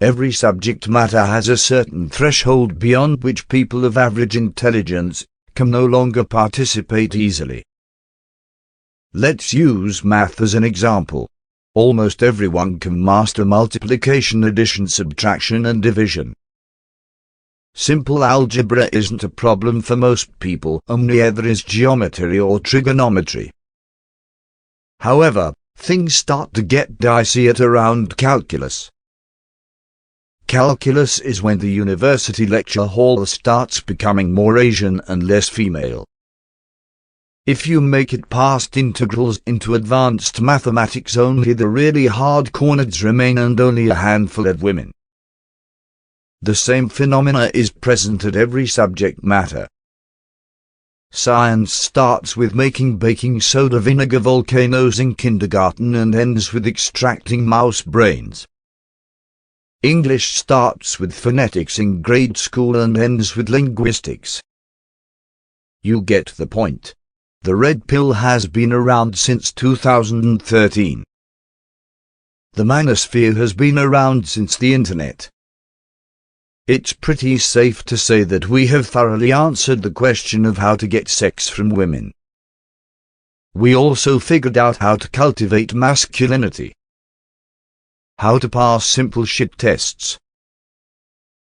Every subject matter has a certain threshold beyond which people of average intelligence can no longer participate easily. Let's use math as an example. Almost everyone can master multiplication, addition, subtraction, and division. Simple algebra isn't a problem for most people, neither is geometry or trigonometry. However, things start to get dicey at around calculus. Calculus is when the university lecture hall starts becoming more Asian and less female. If you make it past integrals into advanced mathematics, only the really hard corners remain and only a handful of women. The same phenomena is present at every subject matter. Science starts with making baking soda vinegar volcanoes in kindergarten and ends with extracting mouse brains. English starts with phonetics in grade school and ends with linguistics. You get the point. The red pill has been around since 2013. The manosphere has been around since the internet. It's pretty safe to say that we have thoroughly answered the question of how to get sex from women. We also figured out how to cultivate masculinity. How to pass simple shit tests.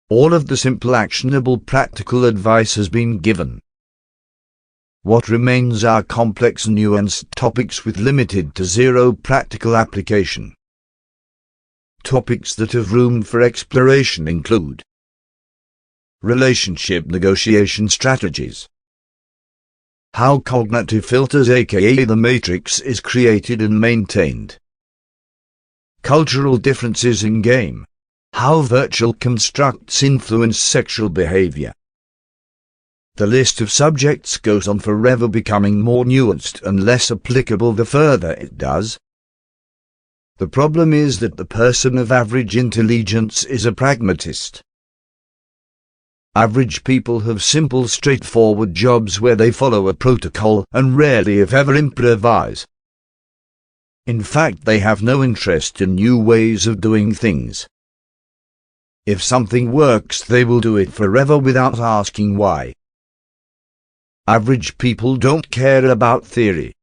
All of the simple, actionable, practical advice has been given. What remains are complex, nuanced topics with limited to zero practical application. Topics that have room for exploration include relationship negotiation strategies, how cognitive filters, aka the matrix, is created and maintained, cultural differences in game, how virtual constructs influence sexual behavior. The list of subjects goes on forever, becoming more nuanced and less applicable the further it does. The problem is that the person of average intelligence is a pragmatist. Average people have simple, straightforward jobs where they follow a protocol and rarely, if ever, improvise. In fact, they have no interest in new ways of doing things. If something works, they will do it forever without asking why. Average people don't care about theory.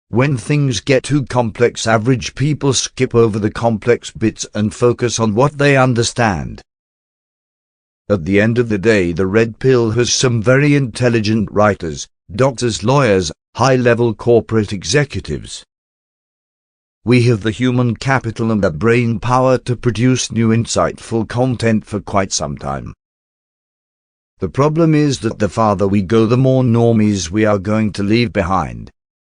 When things get too complex, average people skip over the complex bits and focus on what they understand. At the end of the day, the red pill has some very intelligent writers, doctors, lawyers, high-level corporate executives. We have the human capital and the brain power to produce new insightful content for quite some time. The problem is that the farther we go, the more normies we are going to leave behind.